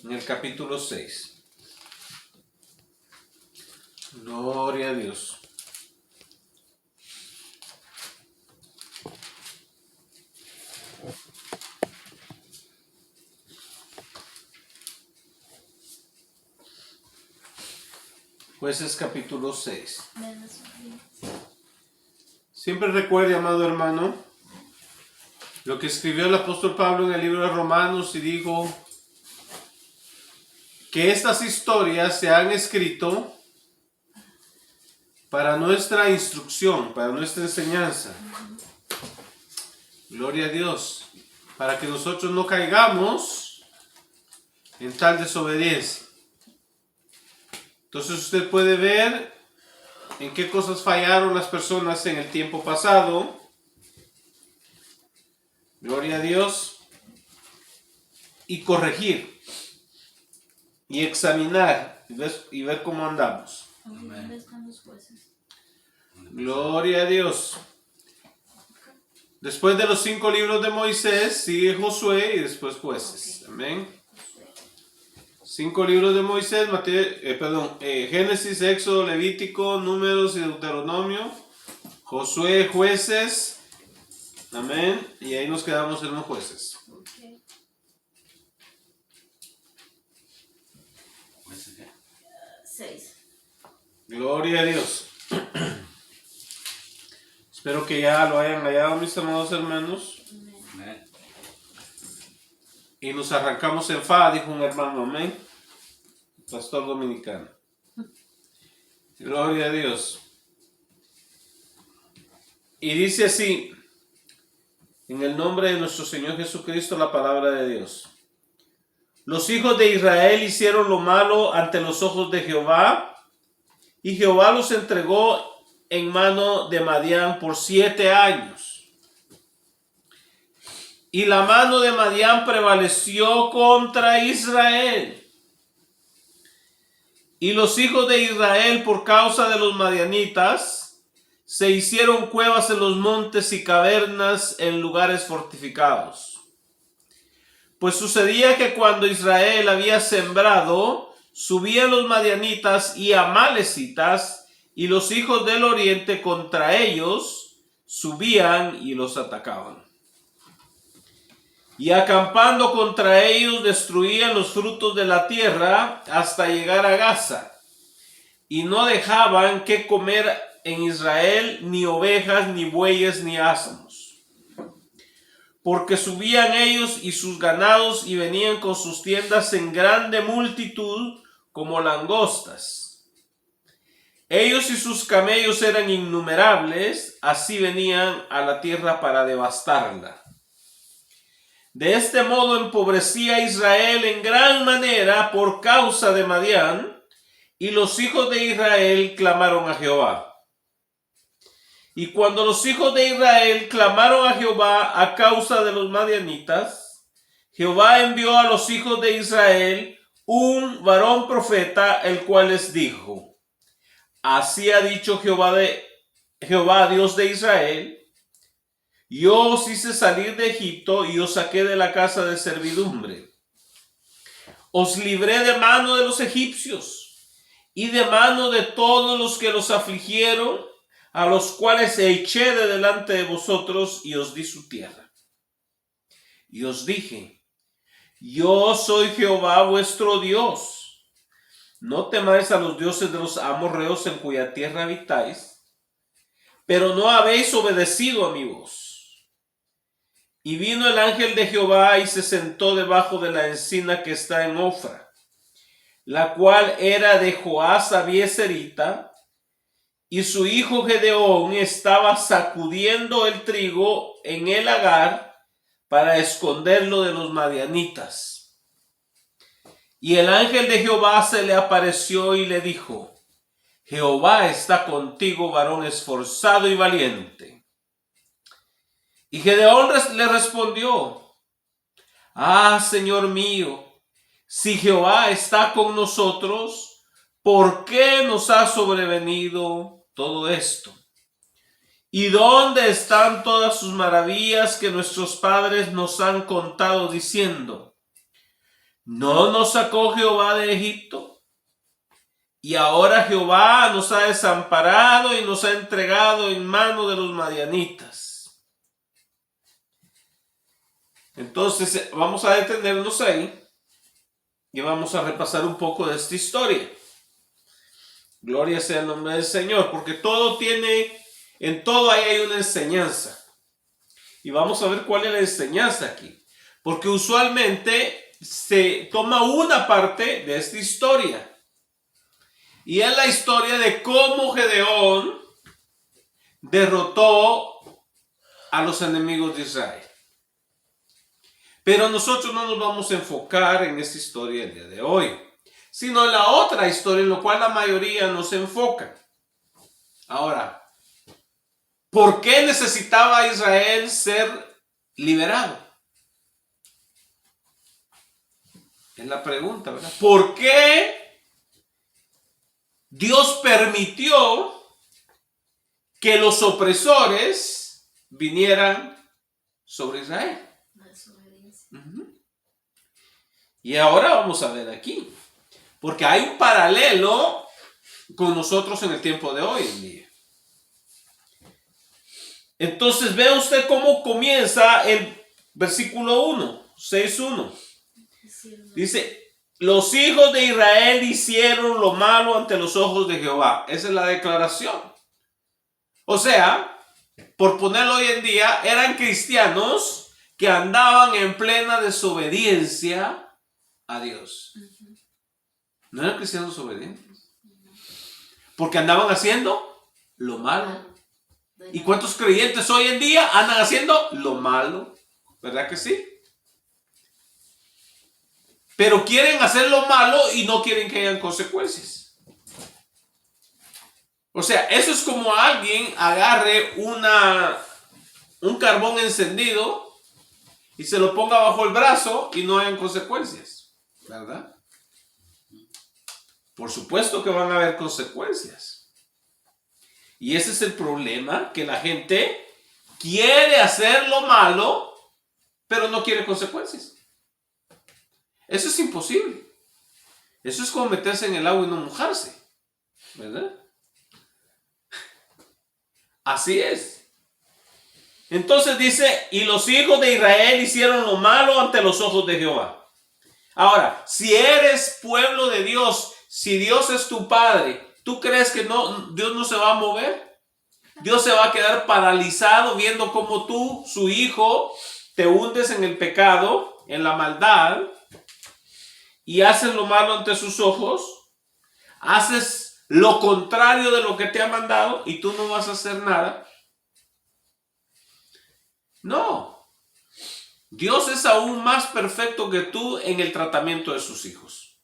en el capítulo 6. Gloria a Dios. Jueces capítulo 6. Siempre recuerde, amado hermano, lo que escribió el apóstol Pablo en el libro de Romanos y dijo que estas historias se han escrito para nuestra instrucción, para nuestra enseñanza. Gloria a Dios. Para que nosotros no caigamos en tal desobediencia. Entonces usted puede ver en qué cosas fallaron las personas en el tiempo pasado. Gloria a Dios. Y corregir. Y examinar. Y ver cómo andamos. Amén. Gloria a Dios. Después de los 5 libros de Moisés, sigue Josué y después Jueces. Amén. 5 libros de Moisés, Génesis, Éxodo, Levítico, Números y Deuteronomio. Josué, Jueces. Amén. Y ahí nos quedamos en los Jueces. Okay. 6. Gloria a Dios. Espero que ya lo hayan hallado, mis amados hermanos. Amén. Y nos arrancamos en fa, dijo un hermano, amén. Pastor dominicano. Gloria a Dios. Y dice así, en el nombre de nuestro Señor Jesucristo, la palabra de Dios. Los hijos de Israel hicieron lo malo ante los ojos de Jehová, y Jehová los entregó en mano de Madián por 7 años. Y la mano de Madián prevaleció contra Israel. Y los hijos de Israel, por causa de los madianitas, se hicieron cuevas en los montes y cavernas en lugares fortificados. Pues sucedía que cuando Israel había sembrado, subían los madianitas y amalecitas, y los hijos del oriente contra ellos subían y los atacaban. Y acampando contra ellos destruían los frutos de la tierra hasta llegar a Gaza. Y no dejaban que comer en Israel ni ovejas, ni bueyes, ni asnos. Porque subían ellos y sus ganados y venían con sus tiendas en grande multitud como langostas. Ellos y sus camellos eran innumerables, así venían a la tierra para devastarla. De este modo empobrecía Israel en gran manera por causa de Madián, y los hijos de Israel clamaron a Jehová. Y cuando los hijos de Israel clamaron a Jehová a causa de los madianitas, Jehová envió a los hijos de Israel un varón profeta, el cual les dijo: Así ha dicho Jehová Dios de Israel: Yo os hice salir de Egipto y os saqué de la casa de servidumbre. Os libré de mano de los egipcios y de mano de todos los que los afligieron, a los cuales eché de delante de vosotros y os di su tierra. Y os dije: Yo soy Jehová vuestro Dios. No temáis a los dioses de los amorreos en cuya tierra habitáis, pero no habéis obedecido a mi voz. Y vino el ángel de Jehová y se sentó debajo de la encina que está en Ofra, la cual era de Joás Abieserita, y su hijo Gedeón estaba sacudiendo el trigo en el lagar para esconderlo de los madianitas. Y el ángel de Jehová se le apareció y le dijo: Jehová está contigo, varón esforzado y valiente. Y Gedeón le respondió: Señor mío, si Jehová está con nosotros, ¿por qué nos ha sobrevenido todo esto? ¿Y dónde están todas sus maravillas que nuestros padres nos han contado diciendo: ¿No nos sacó Jehová de Egipto? Y ahora Jehová nos ha desamparado y nos ha entregado en mano de los madianitas. Entonces vamos a detenernos ahí y vamos a repasar un poco de esta historia. Gloria sea el nombre del Señor, porque en todo ahí hay una enseñanza. Y vamos a ver cuál es la enseñanza aquí. Porque usualmente se toma una parte de esta historia. Y es la historia de cómo Gedeón derrotó a los enemigos de Israel. Pero nosotros no nos vamos a enfocar en esta historia el día de hoy, sino en la otra historia en la cual la mayoría no se enfoca. Ahora, ¿por qué necesitaba Israel ser liberado? Es la pregunta, ¿verdad? ¿Por qué Dios permitió que los opresores vinieran sobre Israel? Y ahora vamos a ver aquí, porque hay un paralelo con nosotros en el tiempo de hoy en día. Entonces vea usted cómo comienza el versículo 1, 6:1. Dice, los hijos de Israel hicieron lo malo ante los ojos de Jehová. Esa es la declaración. O sea, por ponerlo hoy en día, eran cristianos que andaban en plena desobediencia a Dios. No eran cristianos obedientes, porque andaban haciendo lo malo. ¿Y cuántos creyentes hoy en día andan haciendo lo malo? ¿Verdad que sí? Pero quieren hacer lo malo y no quieren que hayan consecuencias. O sea, eso es como alguien agarre un carbón encendido y se lo ponga bajo el brazo y no hayan consecuencias, ¿verdad? Por supuesto que van a haber consecuencias. Y ese es el problema, que la gente quiere hacer lo malo, pero no quiere consecuencias. Eso es imposible. Eso es como meterse en el agua y no mojarse, ¿verdad? Así es. Entonces dice, y los hijos de Israel hicieron lo malo ante los ojos de Jehová. Ahora, si eres pueblo de Dios, si Dios es tu Padre, ¿tú crees que Dios no se va a mover? Dios se va a quedar paralizado viendo cómo tú, su hijo, te hundes en el pecado, en la maldad, y haces lo malo ante sus ojos, haces lo contrario de lo que te ha mandado y tú no vas a hacer nada. No. Dios es aún más perfecto que tú en el tratamiento de sus hijos.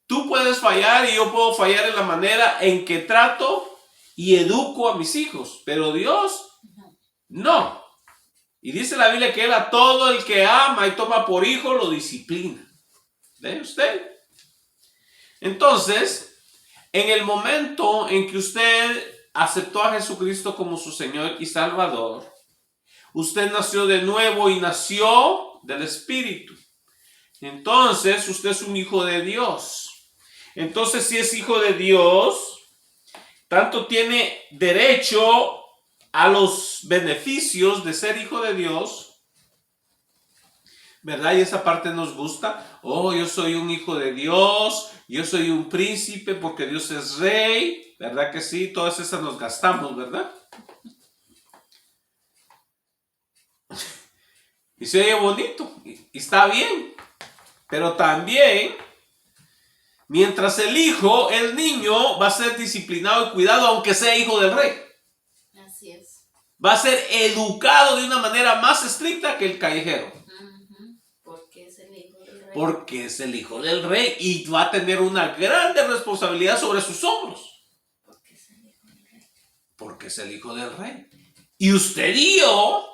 Tú puedes fallar y yo puedo fallar en la manera en que trato y educo a mis hijos, pero Dios no. Y dice la Biblia que Él a todo el que ama y toma por hijo lo disciplina. ¿Ve usted? Entonces, en el momento en que usted aceptó a Jesucristo como su Señor y Salvador, usted nació de nuevo y nació del Espíritu. Entonces, usted es un hijo de Dios. Entonces, si es hijo de Dios, tanto tiene derecho a los beneficios de ser hijo de Dios, ¿verdad? Y esa parte nos gusta. Oh, yo soy un hijo de Dios, yo soy un príncipe porque Dios es rey, ¿verdad que sí? Todas esas nos gastamos, ¿verdad? Y se oye bonito, y está bien, pero también, mientras el niño va a ser disciplinado y cuidado, aunque sea hijo del rey. Así es. Va a ser educado de una manera más estricta que el callejero. Porque es el hijo del rey. Porque es el hijo del rey y va a tener una grande responsabilidad sobre sus hombros. Porque es el hijo del rey. Porque es el hijo del rey. Y usted y yo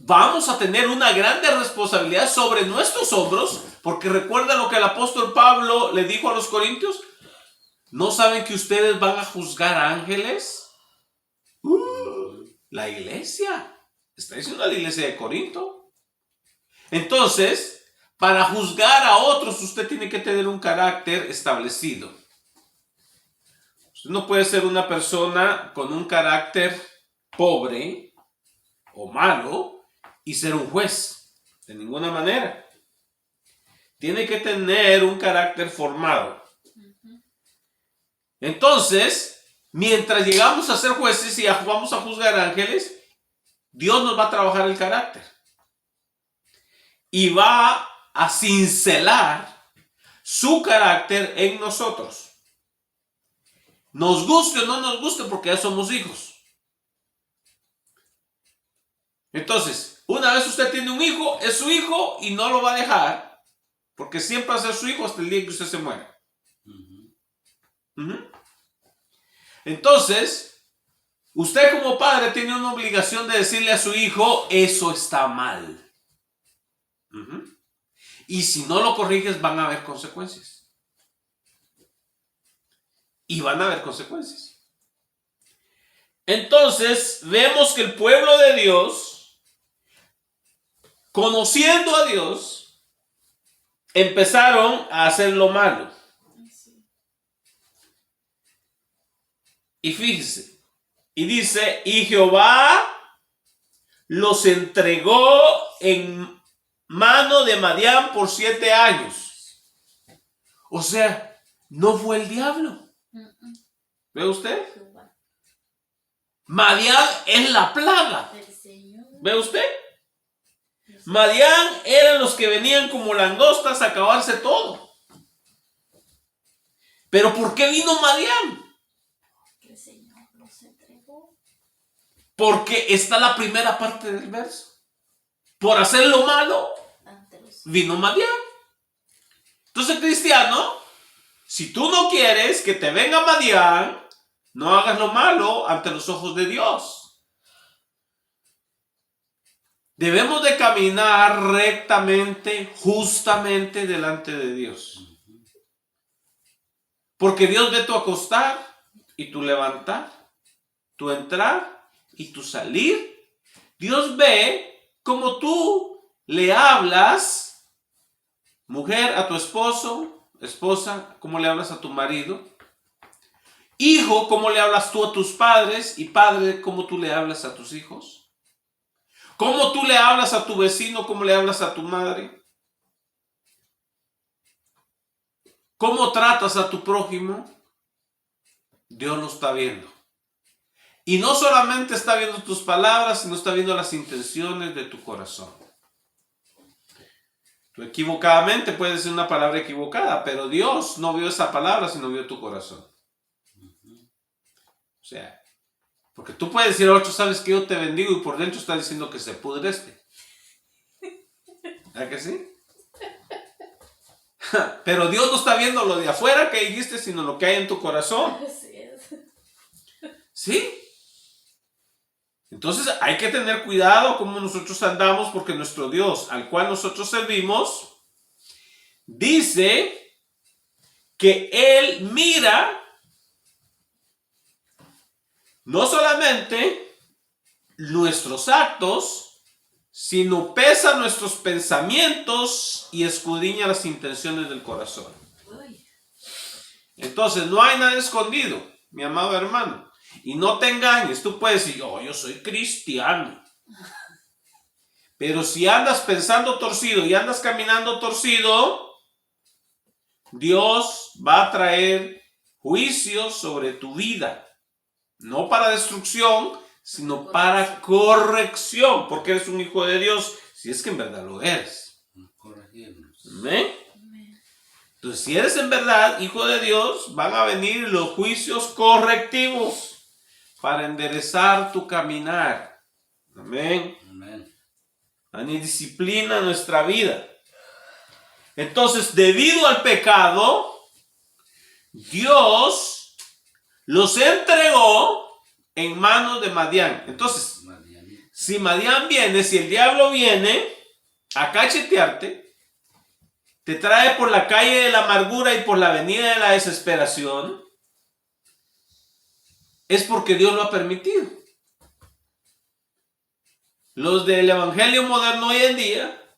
vamos a tener una grande responsabilidad sobre nuestros hombros, porque recuerda lo que el apóstol Pablo le dijo a los corintios. ¿No saben que ustedes van a juzgar ángeles? La iglesia. Está diciendo la iglesia de Corinto. Entonces, Para juzgar a otros, usted tiene que tener un carácter establecido. Usted no puede ser una persona con un carácter pobre o malo y ser un juez. De ninguna manera. Tiene que tener un carácter formado. Entonces, mientras llegamos a ser jueces y vamos a juzgar ángeles, Dios nos va a trabajar el carácter. Y va a cincelar su carácter en nosotros. Nos guste o no nos guste, porque ya somos hijos. Entonces, una vez usted tiene un hijo, es su hijo y no lo va a dejar, porque siempre va a ser su hijo hasta el día que usted se muera. Entonces, usted como padre tiene una obligación de decirle a su hijo, eso está mal. Y si no lo corriges, van a haber consecuencias. Y van a haber consecuencias. Entonces, vemos que el pueblo de Dios, conociendo a Dios, empezaron a hacer lo malo. Y fíjese, y dice, y Jehová los entregó en mano de Madián por 7 años. O sea, no fue el diablo. ¿Ve usted? Madián es la plaga. ¿Ve usted? Madián eran los que venían como langostas a acabarse todo. Pero ¿por qué vino Madián? Porque está la primera parte del verso. Por hacer lo malo, vino Madián. Entonces, cristiano, si tú no quieres que te venga Madián, no hagas lo malo ante los ojos de Dios. Debemos de caminar rectamente, justamente delante de Dios. Porque Dios ve tu acostar y tu levantar, tu entrar y tu salir. Dios ve cómo tú le hablas, mujer, a tu esposo, esposa, cómo le hablas a tu marido, hijo, cómo le hablas tú a tus padres, y padre, cómo tú le hablas a tus hijos, cómo tú le hablas a tu vecino, cómo le hablas a tu madre, cómo tratas a tu prójimo. Dios lo está viendo. Y no solamente está viendo tus palabras, sino está viendo las intenciones de tu corazón. Tú equivocadamente puedes decir una palabra equivocada, pero Dios no vio esa palabra, sino vio tu corazón. O sea, porque tú puedes decir a otro, sabes que yo te bendigo, y por dentro está diciendo que se pudre este. ¿Verdad que sí? Pero Dios no está viendo lo de afuera que dijiste, sino lo que hay en tu corazón. ¿Sí? Entonces hay que tener cuidado cómo nosotros andamos, porque nuestro Dios, al cual nosotros servimos, dice que Él mira no solamente nuestros actos, sino pesa nuestros pensamientos y escudriña las intenciones del corazón. Entonces no hay nada escondido, mi amado hermano. Y no te engañes, tú puedes decir, yo soy cristiano. Pero si andas pensando torcido y andas caminando torcido, Dios va a traer juicio sobre tu vida. No para destrucción, sino para corrección, porque eres un hijo de Dios, si es que en verdad lo eres. ¿Amén? Entonces, si eres en verdad hijo de Dios, van a venir los juicios correctivos para enderezar tu caminar. Amén. Hay disciplina en nuestra vida. Entonces, debido al pecado, Dios los entregó en manos de Madián. Entonces, si Madián viene, si el diablo viene a cachetearte, te trae por la calle de la amargura y por la avenida de la desesperación, es porque Dios lo ha permitido. Los del evangelio moderno hoy en día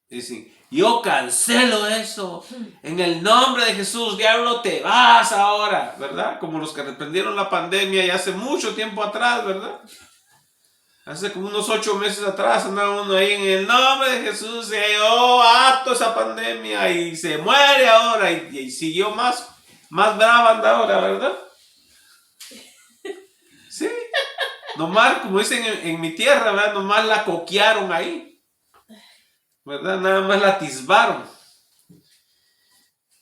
dicen, Yo cancelo eso. En el nombre de Jesús, diablo, te vas ahora, ¿verdad? Como los que reprendieron la pandemia ya hace mucho tiempo atrás, ¿verdad? Hace como unos 8 meses atrás andaba uno ahí en el nombre de Jesús, se yo apto esa pandemia y se muere ahora y siguió más brava anda ahora, ¿verdad? Sí. Nomás, como dicen en mi tierra, ¿verdad? Nomás la coquearon ahí, ¿verdad? Nada más la atisbaron.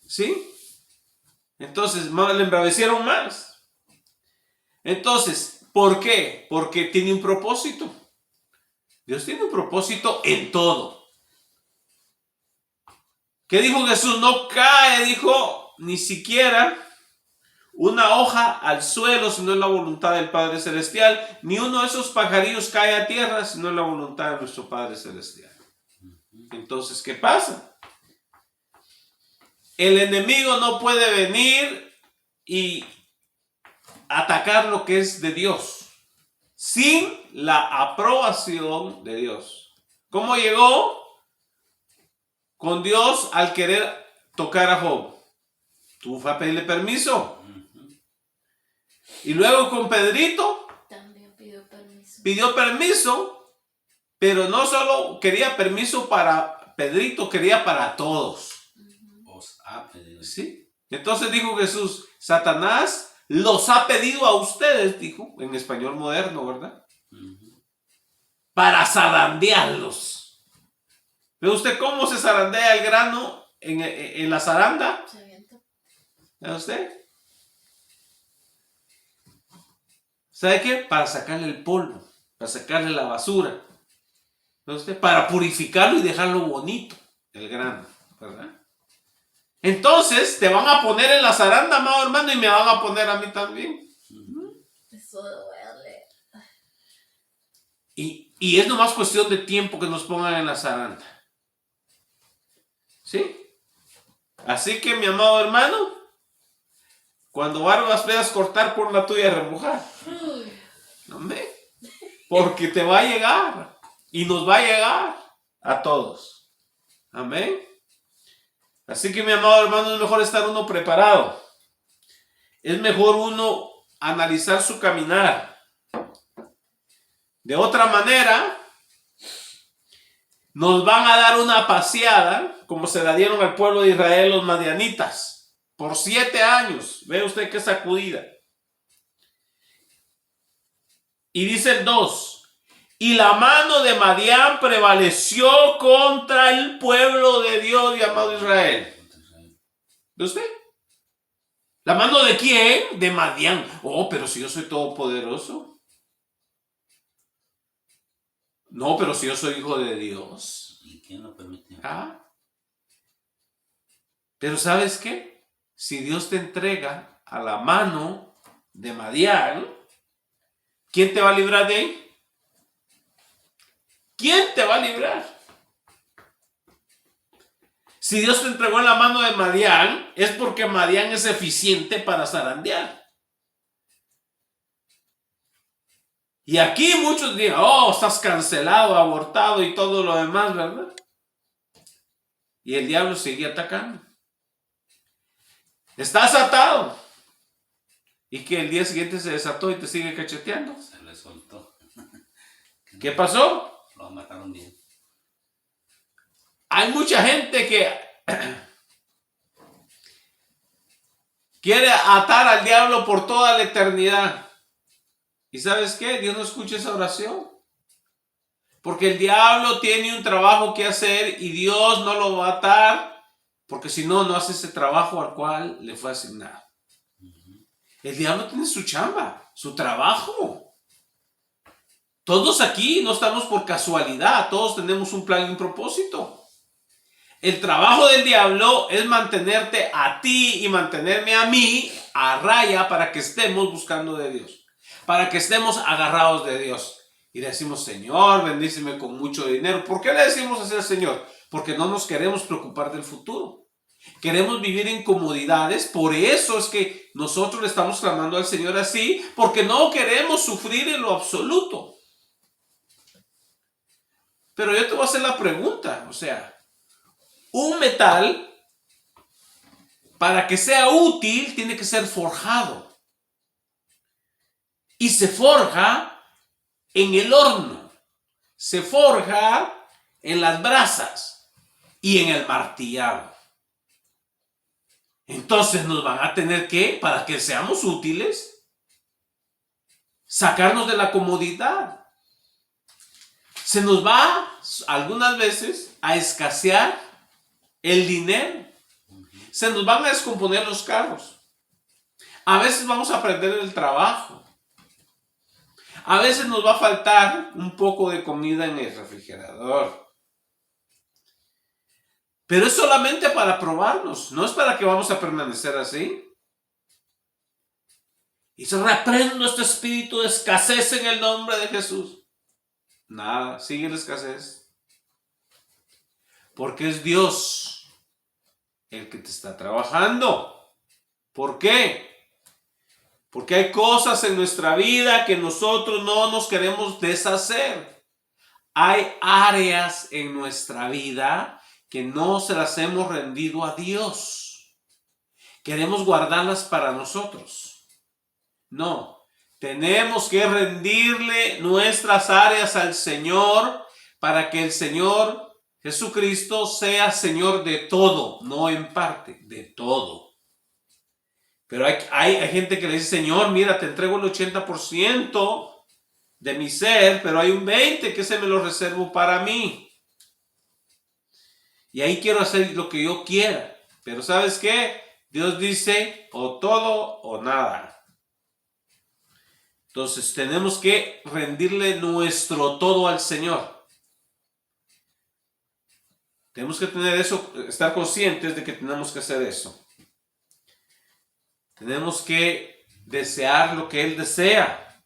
¿Sí? Entonces, le embravecieron más. Entonces, ¿por qué? Porque tiene un propósito. Dios tiene un propósito en todo. ¿Qué dijo Jesús? No cae, dijo, ni siquiera una hoja al suelo si no es la voluntad del Padre Celestial, ni uno de esos pajarillos cae a tierra si no es la voluntad de nuestro Padre Celestial. Entonces, ¿qué pasa? El enemigo no puede venir y atacar lo que es de Dios sin la aprobación de Dios. ¿Cómo llegó con Dios al querer tocar a Job? Tuvo que pedirle permiso. Y luego con Pedrito También pidió permiso, pero no solo quería permiso para Pedrito, quería para todos. ¿Sí? Entonces dijo Jesús, Satanás los ha pedido a ustedes, dijo, en español moderno, ¿verdad? Para zarandearlos. ¿Ve usted cómo se zarandea el grano en la zaranda? ¿Ve usted? ¿Sabe qué? Para sacarle el polvo, para sacarle la basura. ¿Ve usted? Para purificarlo y dejarlo bonito, el grano, ¿verdad? Entonces te van a poner en la zaranda, amado hermano, y me van a poner a mí también. Eso duele. Y es nomás cuestión de tiempo que nos pongan en la zaranda. ¿Sí? Así que, mi amado hermano, cuando barbas veas cortar, por la tuya remojar. Amén. Porque te va a llegar. Y nos va a llegar a todos. Amén. Así que, mi amado hermano, es mejor estar uno preparado. Es mejor uno analizar su caminar. De otra manera, nos van a dar una paseada, como se la dieron al pueblo de Israel los madianitas, por 7 años. Ve usted qué sacudida. Y dice el 2. Y la mano de Madián prevaleció contra el pueblo de Dios llamado Israel. ¿Ve usted? ¿La mano de quién? De Madián. Oh, pero si yo soy todopoderoso. No, pero si yo soy hijo de Dios. ¿Y quién lo permite? Pero ¿sabes qué? Si Dios te entrega a la mano de Madián, ¿quién te va a librar de ahí? ¿Quién te va a librar? Si Dios te entregó en la mano de Madián, es porque Madián es eficiente para zarandear. Y aquí muchos dirán, oh, estás cancelado, abortado y todo lo demás, ¿verdad? Y el diablo sigue atacando. Estás atado. Y que el día siguiente se desató y te sigue cacheteando. Se le soltó. ¿Qué pasó? Lo mataron bien. Hay mucha gente que quiere atar al diablo por toda la eternidad. ¿Y sabes qué? Dios no escucha esa oración. Porque el diablo tiene un trabajo que hacer y Dios no lo va a atar, porque si no, no hace ese trabajo al cual le fue asignado. El diablo tiene su chamba, su trabajo. Todos aquí no estamos por casualidad, todos tenemos un plan y un propósito. El trabajo del diablo es mantenerte a ti y mantenerme a mí a raya para que estemos buscando de Dios, para que estemos agarrados de Dios. Y le decimos, Señor, bendíceme con mucho dinero. ¿Por qué le decimos así al Señor? Porque no nos queremos preocupar del futuro. Queremos vivir en comodidades. Por eso es que nosotros le estamos clamando al Señor así, porque no queremos sufrir en lo absoluto. Pero yo te voy a hacer la pregunta, o sea, Un metal, para que sea útil, tiene que ser forjado. Y se forja en el horno. Se forja en las brasas y en el martillado. Entonces nos van a tener que, para que seamos útiles, sacarnos de la comodidad. Se nos va algunas veces a escasear el dinero. Se nos van a descomponer los carros. A veces vamos a perder el trabajo. A veces nos va a faltar un poco de comida en el refrigerador. Pero es solamente para probarnos. No es para que vamos a permanecer así. Y se reprendo este espíritu de escasez en el nombre de Jesús. Nada, sigue la escasez. Porque es Dios el que te está trabajando. ¿Por qué? Porque hay cosas en nuestra vida que nosotros no nos queremos deshacer. Hay áreas en nuestra vida que no se las hemos rendido a Dios. Queremos guardarlas para nosotros. No, tenemos que rendirle nuestras áreas al Señor para que el Señor Jesucristo sea Señor de todo, no en parte, de todo. Pero hay gente que le dice, Señor, mira, te entrego el 80% de mi ser, pero hay un 20% que se me lo reservo para mí. Y ahí quiero hacer lo que yo quiera. Pero ¿sabes qué? Dios dice, o todo o nada. Entonces tenemos que rendirle nuestro todo al Señor. Tenemos que tener eso, estar conscientes de que tenemos que hacer eso. Tenemos que desear lo que Él desea.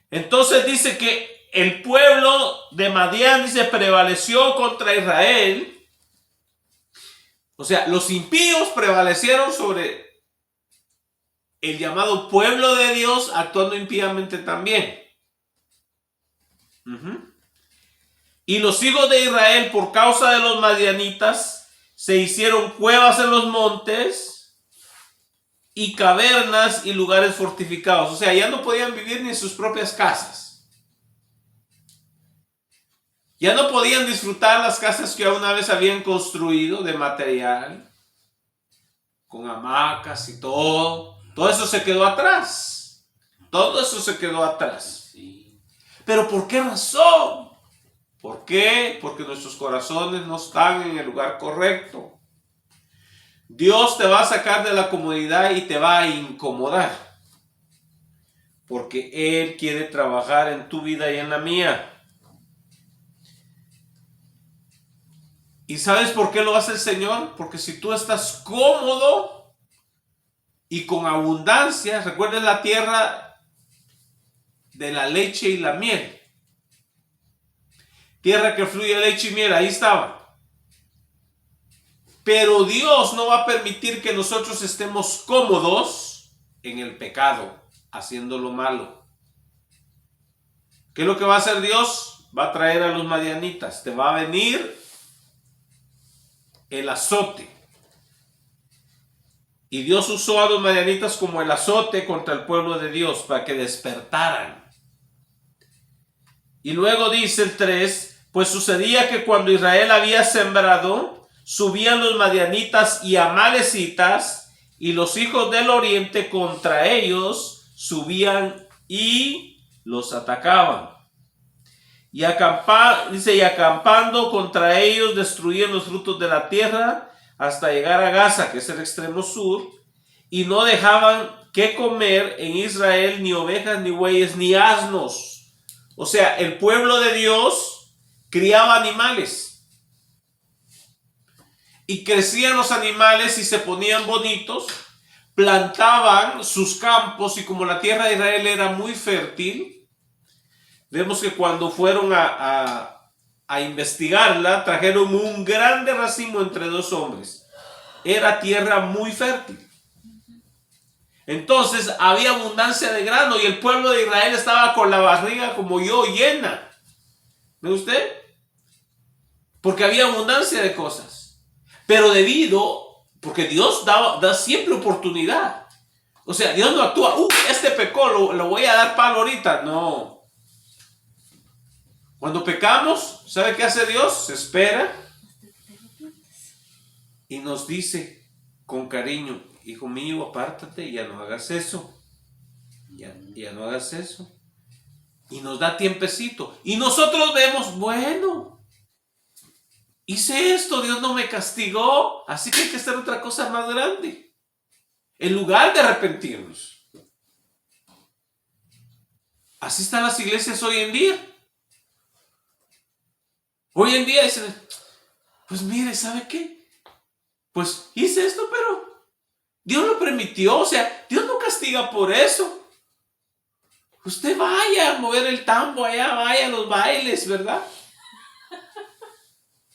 Entonces dice que el pueblo de Madián, dice, prevaleció contra Israel. O sea, los impíos prevalecieron sobre el llamado pueblo de Dios, actuando impíamente también. Y los hijos de Israel, por causa de los madianitas, se hicieron cuevas en los montes y cavernas y lugares fortificados. O sea, ya no podían vivir ni en sus propias casas. Ya no podían disfrutar las casas que una vez habían construido de material, con hamacas y todo. Todo eso se quedó atrás. Todo eso se quedó atrás. Sí. ¿Pero por qué razón? ¿Por qué? Porque nuestros corazones no están en el lugar correcto. Dios te va a sacar de la comodidad y te va a incomodar. Porque Él quiere trabajar en tu vida y en la mía. ¿Y sabes por qué lo hace el Señor? Porque si tú estás cómodo y con abundancia, recuerden la tierra de la leche y la miel. Tierra que fluye leche y miel, ahí estaba. Pero Dios no va a permitir que nosotros estemos cómodos en el pecado, haciendo lo malo. ¿Qué es lo que va a hacer Dios? Va a traer a los madianitas. Te va a venir el azote. Y Dios usó a los madianitas como el azote contra el pueblo de Dios para que despertaran. Y luego dice el 3, pues sucedía que cuando Israel había sembrado, subían los madianitas y amalecitas, y los hijos del oriente contra ellos subían y los atacaban. Y acampando contra ellos destruían los frutos de la tierra hasta llegar a Gaza, que es el extremo sur, y no dejaban que comer en Israel ni ovejas, ni bueyes, ni asnos. O sea, el pueblo de Dios criaba animales. Y crecían los animales y se ponían bonitos, plantaban sus campos, y como la tierra de Israel era muy fértil, vemos que cuando fueron a investigarla, trajeron un grande racimo entre dos hombres. Era tierra muy fértil. Entonces había abundancia de grano y el pueblo de Israel estaba con la barriga como yo, llena. ¿Ve usted? Porque había abundancia de cosas. Pero porque Dios da siempre oportunidad. O sea, Dios no actúa, este pecó, lo voy a dar palo ahorita. No. Cuando pecamos, ¿sabe qué hace Dios? Se espera y nos dice con cariño, hijo mío, apártate, ya no hagas eso. Ya no hagas eso. Y nos da tiempecito. Y nosotros vemos, bueno, hice esto, Dios no me castigó, así que hay que hacer otra cosa más grande. En lugar de arrepentirnos. Así están las iglesias hoy en día. Hoy en día dicen, pues mire, ¿sabe qué? Pues hice esto, pero Dios lo permitió, o sea, Dios no castiga por eso. Usted vaya a mover el tambo allá, vaya a los bailes, ¿verdad?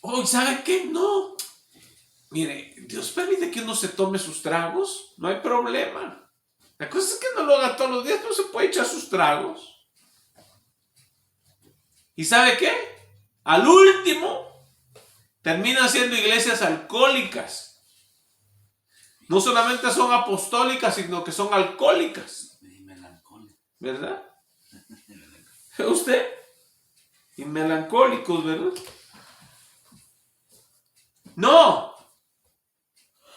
Oh, ¿sabe qué? No. Mire, Dios permite que uno se tome sus tragos, no hay problema. La cosa es que no lo haga todos los días, no se puede echar sus tragos. ¿Y sabe qué? Al último, terminan siendo iglesias alcohólicas. No solamente son apostólicas, sino que son alcohólicas. ¿Verdad? ¿Usted? Y melancólicos, ¿verdad? No.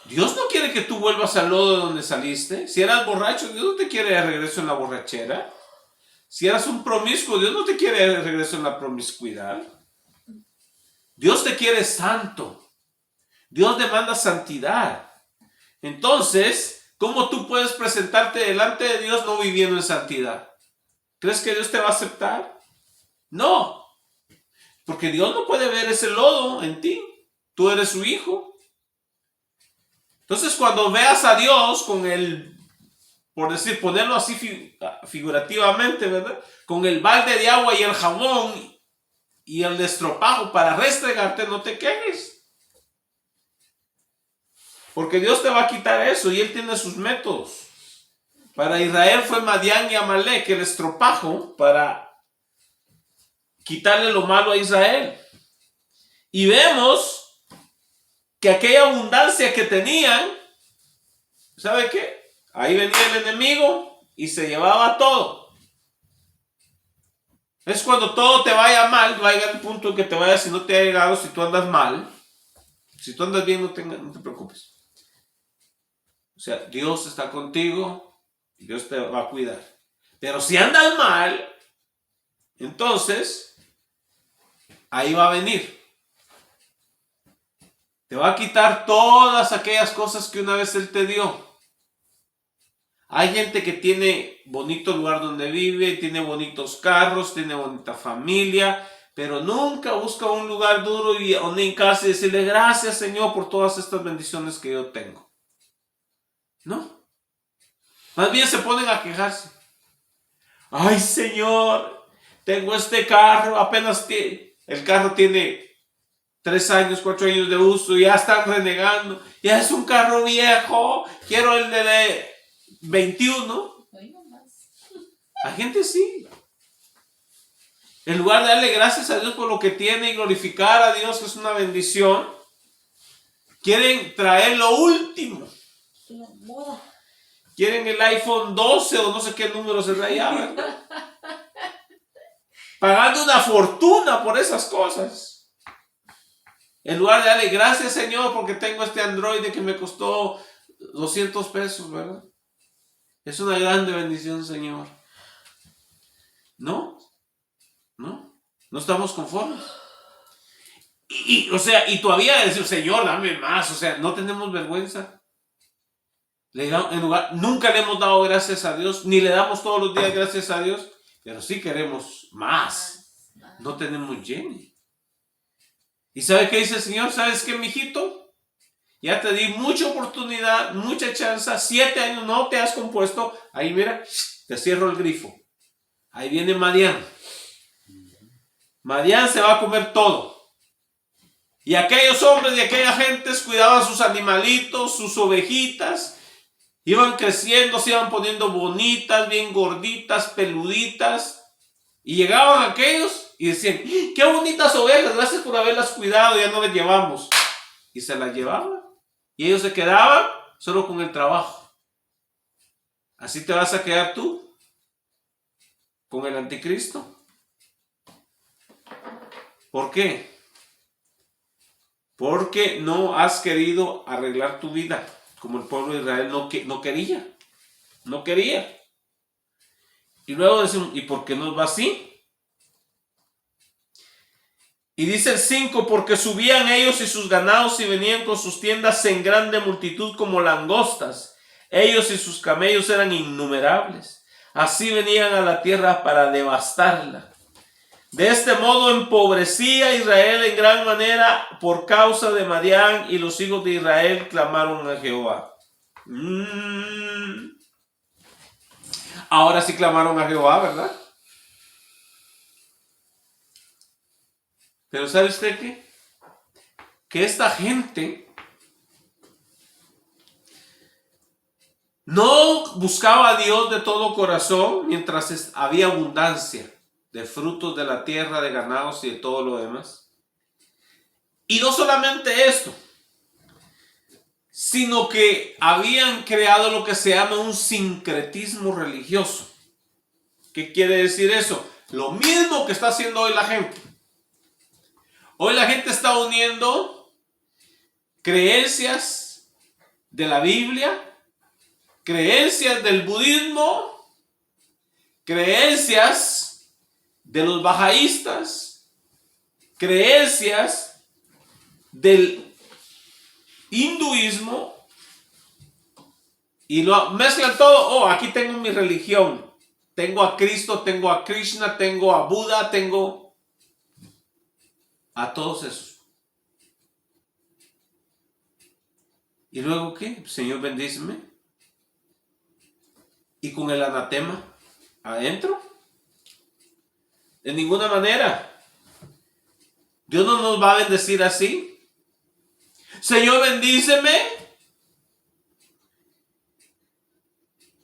Dios no quiere que tú vuelvas al lodo de donde saliste. Si eras borracho, Dios no te quiere de regreso en la borrachera. Si eras un promiscuo, Dios no te quiere de regreso en la promiscuidad. Dios te quiere santo. Dios demanda santidad. Entonces, ¿cómo tú puedes presentarte delante de Dios no viviendo en santidad? ¿Crees que Dios te va a aceptar? No. Porque Dios no puede ver ese lodo en ti. Tú eres su hijo. Entonces, cuando veas a Dios con el, por decir, ponerlo así figurativamente, ¿verdad? Con el balde de agua y el jabón y el destropajo para restregarte, no te quejes. Porque Dios te va a quitar eso y Él tiene sus métodos. Para Israel fue Madián y Amalek el estropajo para quitarle lo malo a Israel. Y vemos que aquella abundancia que tenían, ¿sabe qué? Ahí venía el enemigo y se llevaba todo. Es cuando todo te vaya mal, va a llegar el punto en que te vaya, si no te ha llegado, si tú andas mal. Si tú andas bien, no te preocupes. O sea, Dios está contigo y Dios te va a cuidar. Pero si andas mal, entonces, ahí va a venir. Te va a quitar todas aquellas cosas que una vez Él te dio. Hay gente que tiene bonito lugar donde vive, tiene bonitos carros, tiene bonita familia, pero nunca busca un lugar duro y donde hincarse y decirle gracias, Señor, por todas estas bendiciones que yo tengo. No. Más bien se ponen a quejarse. Ay, Señor, tengo este carro, apenas el carro tiene 3 años, 4 años de uso, y ya están renegando. Ya es un carro viejo, quiero el de 21. Hay gente sí. En lugar de darle gracias a Dios por lo que tiene y glorificar a Dios, que es una bendición, quieren traer lo último. Quieren el iPhone 12 o no sé qué número se raya, ¿verdad? Pagando una fortuna por esas cosas. En lugar de darle gracias, Señor, porque tengo este Android que me costó 200 pesos, ¿verdad? Es una grande bendición, Señor. ¿No? No estamos conformes. O sea, y todavía decir, Señor, dame más. O sea, no tenemos vergüenza. Nunca le hemos dado gracias a Dios, ni le damos todos los días gracias a Dios, pero sí queremos más. No tenemos lleno. ¿Y sabe qué dice el Señor? ¿Sabes qué, mijito? Ya te di mucha oportunidad, mucha chance, 7 años no te has compuesto. Ahí mira, te cierro el grifo. Ahí viene Madián. Madián se va a comer todo. Y aquellos hombres y aquellas gentes cuidaban sus animalitos, sus ovejitas. Iban creciendo, se iban poniendo bonitas, bien gorditas, peluditas. Y llegaban aquellos y decían, qué bonitas ovejas, gracias por haberlas cuidado, ya no las llevamos. y se las llevaban. Y ellos se quedaban solo con el trabajo. ¿Así te vas a quedar tú con el anticristo? ¿Por qué? Porque no has querido arreglar tu vida como el pueblo de Israel no quería. No quería. Y luego decimos, ¿y por qué nos va así? Y dice el 5, porque subían ellos y sus ganados y venían con sus tiendas en grande multitud como langostas. Ellos y sus camellos eran innumerables. Así venían a la tierra para devastarla. De este modo empobrecía Israel en gran manera por causa de Madián, y los hijos de Israel clamaron a Jehová. Ahora sí clamaron a Jehová, ¿verdad? Pero ¿sabe usted qué? Que esta gente no buscaba a Dios de todo corazón mientras había abundancia de frutos de la tierra, de ganados y de todo lo demás. Y no solamente esto, sino que habían creado lo que se llama un sincretismo religioso. ¿Qué quiere decir eso? Lo mismo que está haciendo hoy la gente. Hoy la gente está uniendo creencias de la Biblia, creencias del budismo, creencias de los bahaístas, creencias del hinduismo, y lo mezclan todo. Oh, aquí tengo mi religión. Tengo a Cristo, tengo a Krishna, tengo a Buda, tengo a todos esos. ¿Y luego qué? Señor, bendíceme. ¿Y con el anatema adentro? De ninguna manera. Dios no nos va a bendecir así. Señor, bendíceme.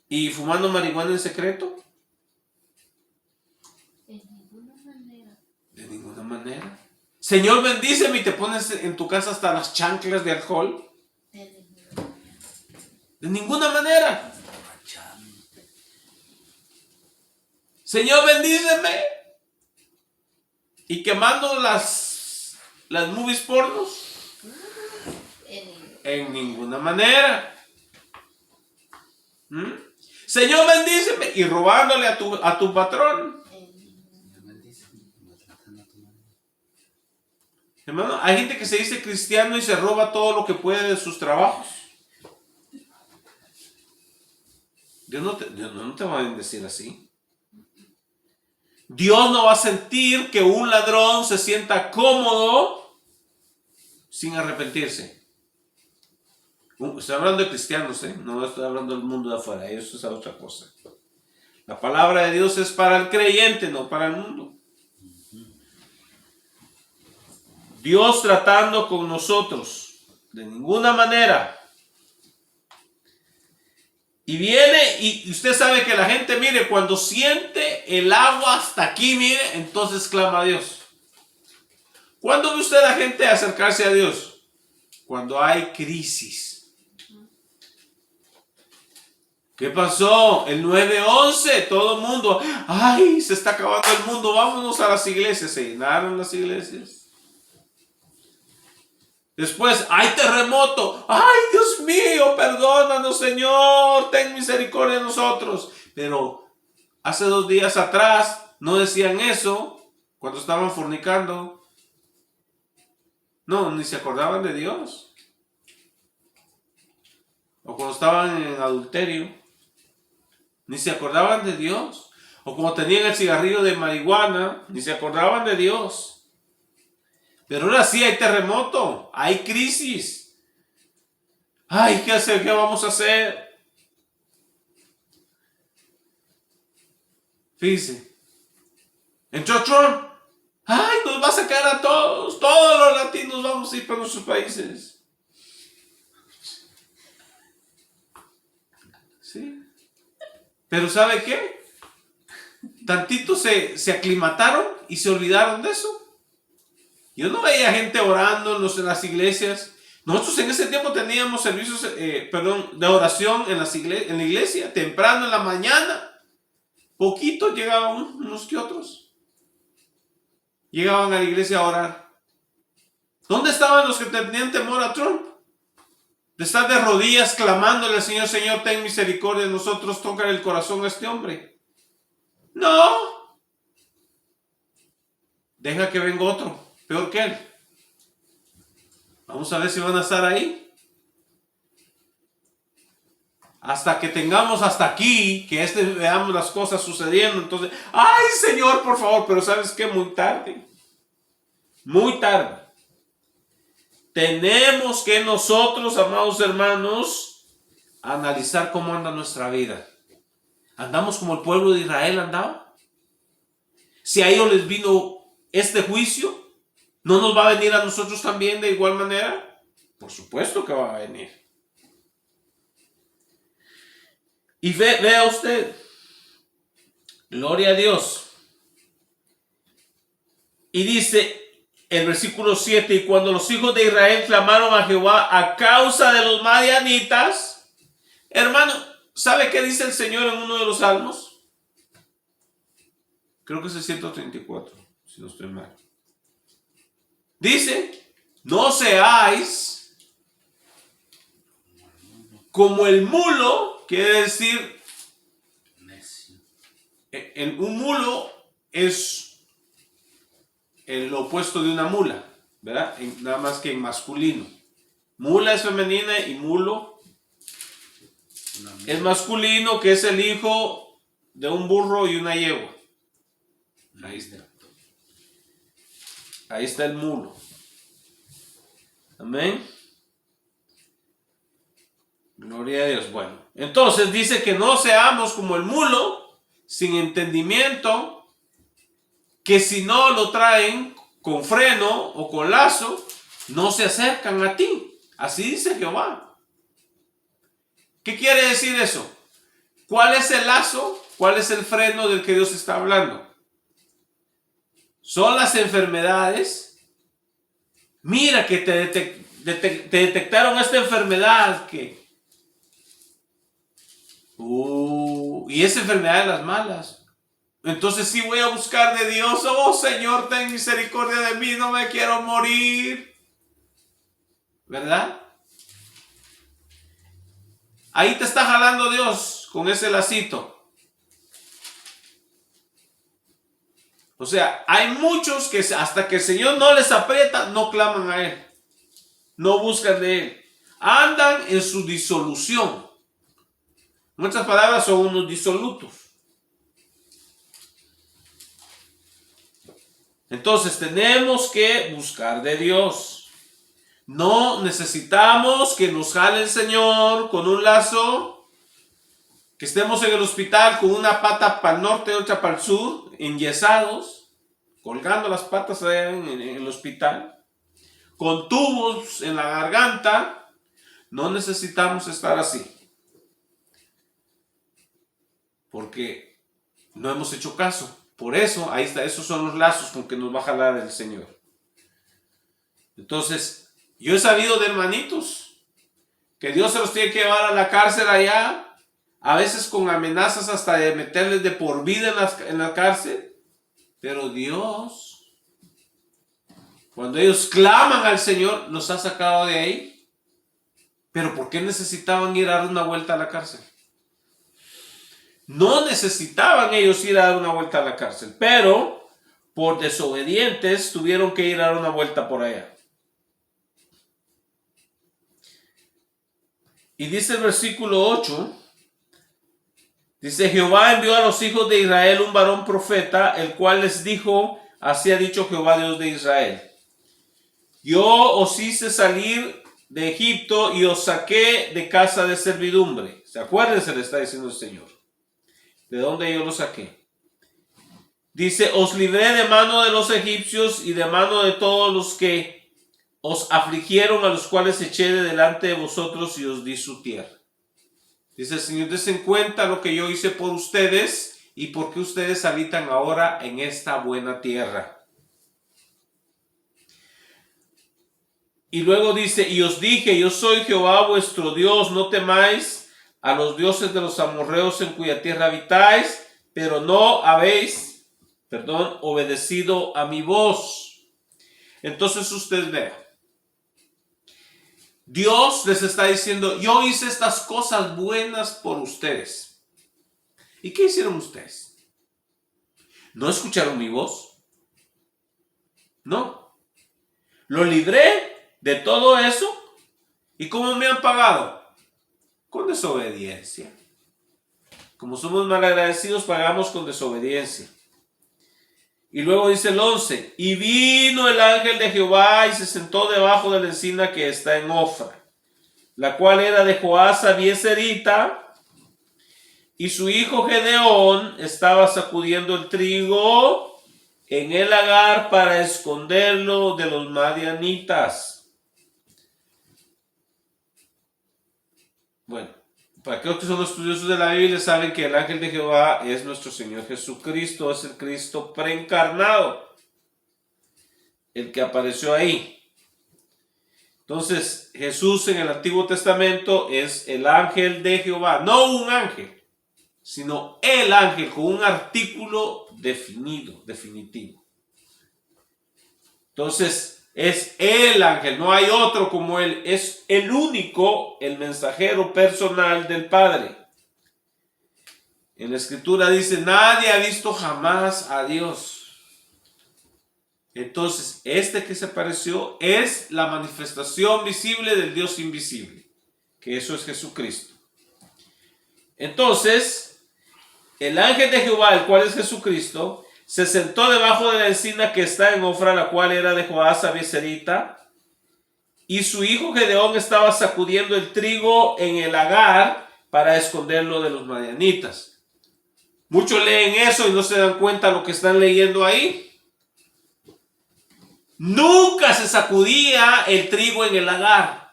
¿Y fumando marihuana en secreto? De ninguna manera. De ninguna manera. Señor, bendíceme, y te pones en tu casa hasta las chanclas de alcohol. De ninguna manera. Señor, bendíceme. Y quemando las movies pornos. En ninguna manera. Señor, bendíceme. Y robándole a tu patrón. Hermano, hay gente que se dice cristiano y se roba todo lo que puede de sus trabajos. Dios no te va a bendecir así. Dios no va a sentir que un ladrón se sienta cómodo sin arrepentirse. Estoy hablando de cristianos, no estoy hablando del mundo de afuera. Eso es otra cosa. La palabra de Dios es para el creyente, no para el mundo. Dios tratando con nosotros de ninguna manera. Y viene, y usted sabe que la gente, mire, cuando siente el agua hasta aquí, mire, entonces clama a Dios. ¿Cuándo ve usted a la gente acercarse a Dios? Cuando hay crisis. ¿Qué pasó? El 9/11, todo el mundo, ay, se está acabando el mundo, vámonos a las iglesias. Se llenaron las iglesias. Después, hay terremoto. ¡Ay, Dios mío, perdónanos, Señor! Ten misericordia de nosotros. Pero hace 2 días atrás no decían eso cuando estaban fornicando. No, ni se acordaban de Dios. O cuando estaban en adulterio, ni se acordaban de Dios. O cuando tenían el cigarrillo de marihuana, ni se acordaban de Dios. Pero ahora sí hay terremoto, hay crisis. Ay, ¿qué hacer? ¿Qué vamos a hacer? Fíjense. Entró Trump. Ay, nos va a sacar a todos. Todos los latinos vamos a ir para nuestros países. Sí. Pero ¿sabe qué? Tantito se aclimataron y se olvidaron de eso. Yo no veía gente orando en las iglesias, Nosotros en ese tiempo teníamos servicios, de oración en la iglesia, temprano en la mañana. Poquitos llegaban, unos que otros. Llegaban a la iglesia a orar. ¿Dónde estaban los que tenían temor a Trump? De estar de rodillas clamándole al Señor, Señor, ten misericordia de nosotros, toca el corazón a este hombre. No. Deja que venga otro, peor que él. Vamos a ver si van a estar ahí. Hasta que tengamos hasta aquí, que veamos las cosas sucediendo. Entonces, ay Señor, por favor, pero ¿sabes qué? Muy tarde. Muy tarde. Tenemos que nosotros, amados hermanos, analizar cómo anda nuestra vida. ¿Andamos como el pueblo de Israel andaba? Si a ellos les vino este juicio, ¿no nos va a venir a nosotros también de igual manera? Por supuesto que va a venir. Y vea usted, gloria a Dios. Y dice el versículo 7, y cuando los hijos de Israel clamaron a Jehová a causa de los madianitas, hermano, ¿sabe qué dice el Señor en uno de los salmos? Creo que es el 134, si no estoy mal. Dice, no seáis como el mulo, quiere decir, un mulo es el opuesto de una mula, ¿verdad? Nada más que en masculino. Mula es femenina y mulo es masculino, que es el hijo de un burro y una yegua. Ahí está. Ahí está el mulo. Amén. Gloria a Dios. Bueno, entonces dice que no seamos como el mulo, sin entendimiento, que si no lo traen con freno o con lazo, no se acercan a ti. Así dice Jehová. ¿Qué quiere decir eso? ¿Cuál es el lazo? ¿Cuál es el freno del que Dios está hablando? Son las enfermedades. Mira que te detectaron esta enfermedad y esa enfermedad de las malas. Entonces sí voy a buscar de Dios. Oh Señor, ten misericordia de mí, no me quiero morir. ¿Verdad? Ahí te está jalando Dios con ese lacito. O sea, hay muchos que hasta que el Señor no les aprieta, no claman a Él. No buscan de Él. Andan en su disolución. En otras palabras, son unos disolutos. Entonces tenemos que buscar de Dios. No necesitamos que nos jale el Señor con un lazo, que estemos en el hospital con una pata para el norte y otra para el sur, enyesados, colgando las patas allá en el hospital, con tubos en la garganta. No necesitamos estar así, porque no hemos hecho caso. Por eso, ahí está, esos son los lazos con que nos va a jalar el Señor. Entonces, yo he sabido de hermanitos que Dios se los tiene que llevar a la cárcel allá, a veces con amenazas hasta de meterles de por vida en la cárcel. Pero Dios, cuando ellos claman al Señor, los ha sacado de ahí. Pero ¿por qué necesitaban ir a dar una vuelta a la cárcel? No necesitaban ellos ir a dar una vuelta a la cárcel, pero por desobedientes tuvieron que ir a dar una vuelta por allá. Y dice el versículo 8, dice, Jehová envió a los hijos de Israel un varón profeta, el cual les dijo, así ha dicho Jehová Dios de Israel, yo os hice salir de Egipto y os saqué de casa de servidumbre. ¿Se acuerdan? Se le está diciendo el Señor. ¿De dónde yo lo saqué? Dice, os libré de mano de los egipcios y de mano de todos los que os afligieron, a los cuales eché de delante de vosotros y os di su tierra. Dice el Señor, den cuenta lo que yo hice por ustedes y por qué ustedes habitan ahora en esta buena tierra. Y luego dice, y os dije, yo soy Jehová vuestro Dios, no temáis a los dioses de los amorreos en cuya tierra habitáis, pero no habéis, obedecido a mi voz. Entonces usted ve, Dios les está diciendo, yo hice estas cosas buenas por ustedes. ¿Y qué hicieron ustedes? ¿No escucharon mi voz? No. Lo libré de todo eso. ¿Y cómo me han pagado? Con desobediencia. Como somos malagradecidos, pagamos con desobediencia. Y luego dice el 11, y vino el ángel de Jehová y se sentó debajo de la encina que está en Ofra, la cual era de Joás Abieserita, y su hijo Gedeón estaba sacudiendo el trigo en el lagar para esconderlo de los madianitas. Bueno, para aquellos que son estudiosos de la Biblia saben que el ángel de Jehová es nuestro Señor Jesucristo, es el Cristo preencarnado, el que apareció ahí. Entonces, Jesús en el Antiguo Testamento es el ángel de Jehová, no un ángel, sino el ángel con un artículo definido, definitivo. Entonces, es el ángel, no hay otro como él, es el único, el mensajero personal del Padre. En la Escritura dice, nadie ha visto jamás a Dios. Entonces, este que se apareció es la manifestación visible del Dios invisible, que eso es Jesucristo. Entonces, el ángel de Jehová, el cual es Jesucristo, se sentó debajo de la encina que está en Ofra, la cual era de Joás Abieserita, y su hijo Gedeón estaba sacudiendo el trigo en el lagar para esconderlo de los madianitas. Muchos leen eso y no se dan cuenta lo que están leyendo ahí. Nunca se sacudía el trigo en el lagar.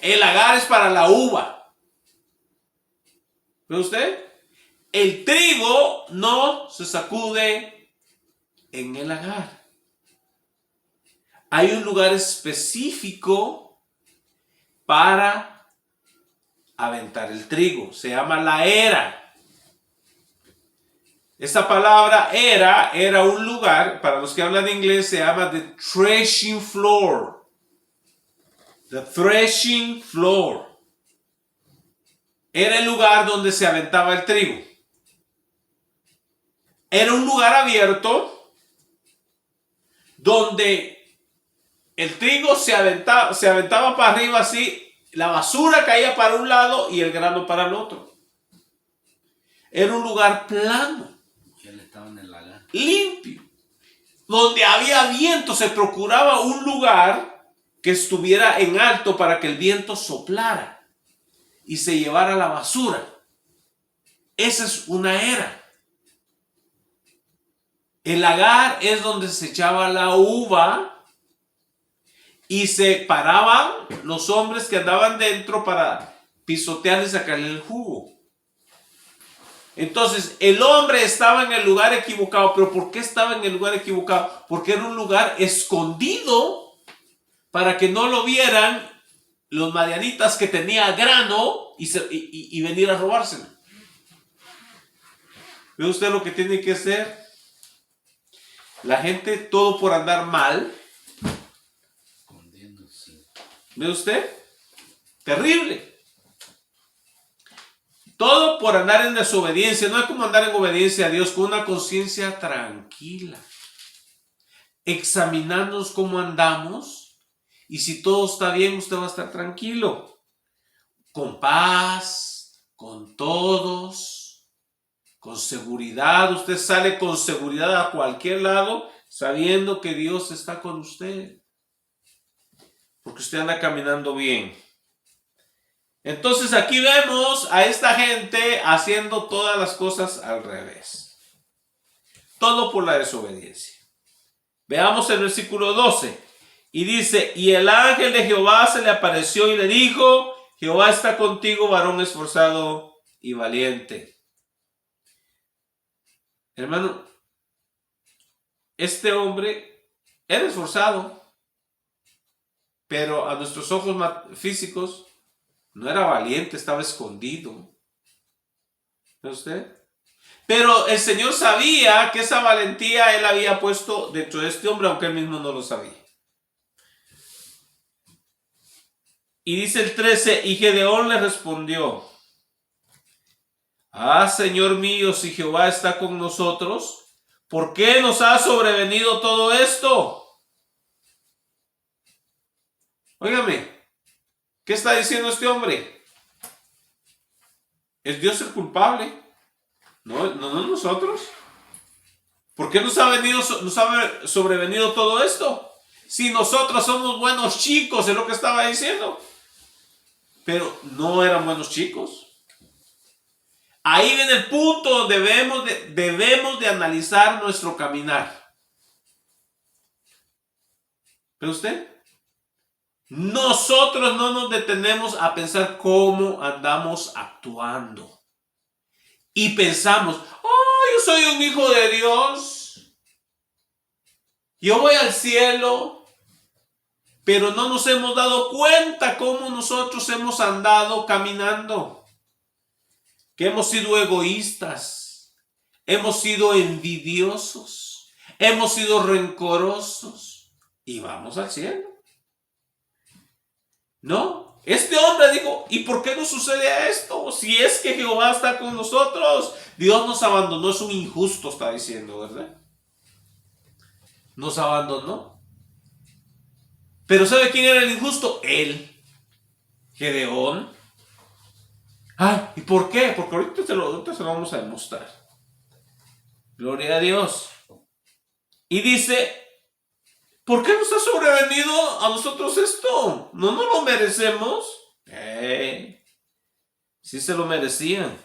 El lagar es para la uva. ¿Ve usted? El trigo no se sacude en el lagar. Hay un lugar específico para aventar el trigo. Se llama la era. Esta palabra era un lugar, para los que hablan inglés, se llama the threshing floor. The threshing floor. Era el lugar donde se aventaba el trigo. Era un lugar abierto donde el trigo se aventaba para arriba así, la basura caía para un lado y el grano para el otro. Era un lugar plano. Él estaba en el lagar. Limpio. Donde había viento, se procuraba un lugar que estuviera en alto para que el viento soplara y se llevara la basura. Esa es una era. El lagar es donde se echaba la uva y se paraban los hombres que andaban dentro para pisotear y sacarle el jugo. Entonces, el hombre estaba en el lugar equivocado. ¿Pero por qué estaba en el lugar equivocado? Porque era un lugar escondido para que no lo vieran los madianitas que tenía grano y venir a robárselo. ¿Ve usted lo que tiene que hacer? La gente, todo por andar mal. ¿Ve usted? Terrible. Todo por andar en desobediencia. No hay como andar en obediencia a Dios con una conciencia tranquila. Examinarnos cómo andamos. Y si todo está bien, usted va a estar tranquilo. Con paz, con todos. Con seguridad, usted sale con seguridad a cualquier lado, sabiendo que Dios está con usted. Porque usted anda caminando bien. Entonces aquí vemos a esta gente haciendo todas las cosas al revés. Todo por la desobediencia. Veamos el versículo 12. Y dice, y el ángel de Jehová se le apareció y le dijo, Jehová está contigo, varón esforzado y valiente. Hermano, este hombre era esforzado, pero a nuestros ojos físicos no era valiente, estaba escondido. ¿Ve usted? Pero el Señor sabía que esa valentía Él había puesto dentro de este hombre, aunque Él mismo no lo sabía. Y dice el 13, y Gedeón le respondió: ah, Señor mío, si Jehová está con nosotros, ¿por qué nos ha sobrevenido todo esto? Óigame, ¿qué está diciendo este hombre? ¿Es Dios el culpable? No nosotros. ¿Por qué nos ha sobrevenido todo esto? Si nosotros somos buenos chicos, es lo que estaba diciendo. Pero no eran buenos chicos. Ahí viene el punto donde debemos de analizar nuestro caminar. ¿Ve usted? Nosotros no nos detenemos a pensar cómo andamos actuando. Y pensamos: oh, yo soy un hijo de Dios. Yo voy al cielo. Pero no nos hemos dado cuenta cómo nosotros hemos andado caminando. Que hemos sido egoístas. Hemos sido envidiosos. Hemos sido rencorosos. Y vamos al cielo. No, este hombre dijo: ¿y por qué nos sucede esto? Si es que Jehová está con nosotros, Dios nos abandonó, es un injusto, está diciendo, ¿verdad? Nos abandonó. Pero ¿sabe quién era el injusto? Él, Gedeón. Ah, ¿y por qué? Porque ahorita se lo vamos a demostrar. Gloria a Dios. Y dice: ¿por qué nos ha sobrevenido a nosotros esto? ¿No nos lo merecemos? Sí se lo merecían.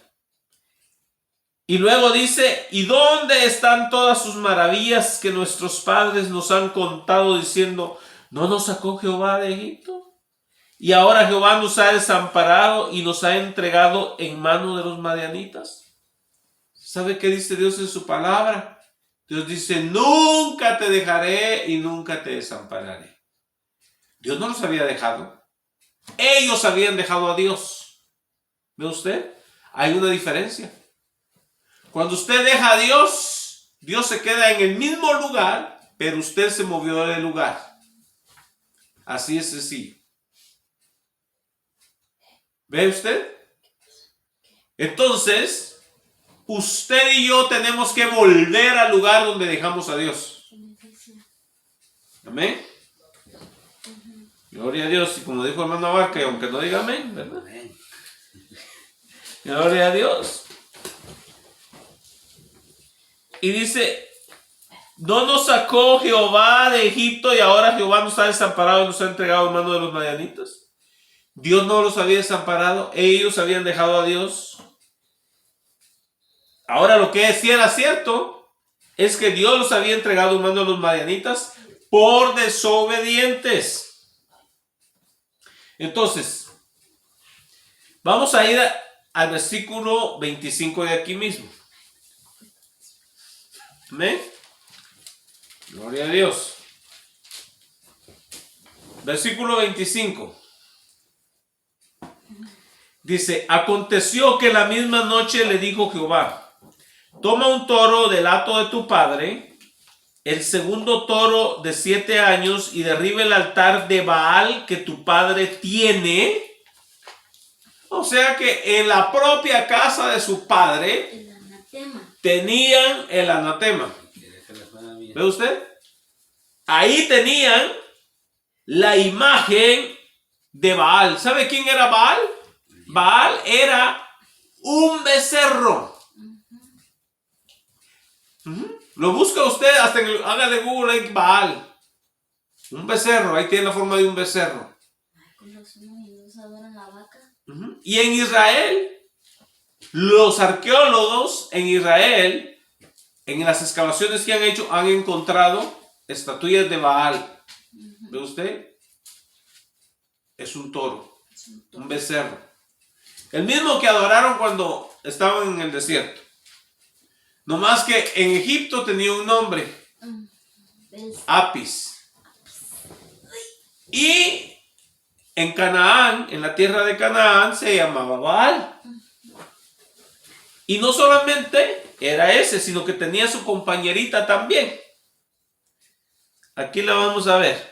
Y luego dice: ¿y dónde están todas sus maravillas que nuestros padres nos han contado diciendo: ¿no nos sacó Jehová de Egipto? Y ahora Jehová nos ha desamparado y nos ha entregado en mano de los madianitas. ¿Sabe qué dice Dios en su palabra? Dios dice: nunca te dejaré y nunca te desampararé. Dios no los había dejado. Ellos habían dejado a Dios. ¿Ve usted? Hay una diferencia. Cuando usted deja a Dios, Dios se queda en el mismo lugar, pero usted se movió del lugar. Así es sencillo. ¿Ve usted? Entonces, usted y yo tenemos que volver al lugar donde dejamos a Dios. Amén. Gloria a Dios. Y como dijo hermano Abarca, aunque no diga amén, ¿verdad? Amén. Gloria a Dios. Y dice: ¿no nos sacó Jehová de Egipto y ahora Jehová nos ha desamparado y nos ha entregado en mano de los madianitas? Dios no los había desamparado, ellos habían dejado a Dios. Ahora lo que sí era cierto es que Dios los había entregado en mano de los madianitas por desobedientes. Entonces, vamos a ir al versículo 25 de aquí mismo. Amén. Gloria a Dios. Versículo 25. Dice: aconteció que la misma noche le dijo Jehová: toma un toro del hato de tu padre, el segundo toro de 7 años, y derriba el altar de Baal que tu padre tiene. O sea que en la propia casa de su padre El anatema. tenían el anatema. ¿Ve usted? Ahí tenían la imagen de Baal. ¿Sabe quién era Baal? Baal era un becerro. Lo busca usted, hasta haga de Google ahí, Baal. Un becerro, ahí tiene la forma de un becerro. Con los niños adoran la vaca. Y en Israel, los arqueólogos en Israel, en las excavaciones que han hecho, han encontrado estatuillas de Baal. ¿Ve usted? Es un toro, un becerro. El mismo que adoraron cuando estaban en el desierto. No más que en Egipto tenía un nombre. Apis. Y en Canaán, en la tierra de Canaán, se llamaba Baal. Y no solamente era ese, sino que tenía su compañerita también. Aquí la vamos a ver.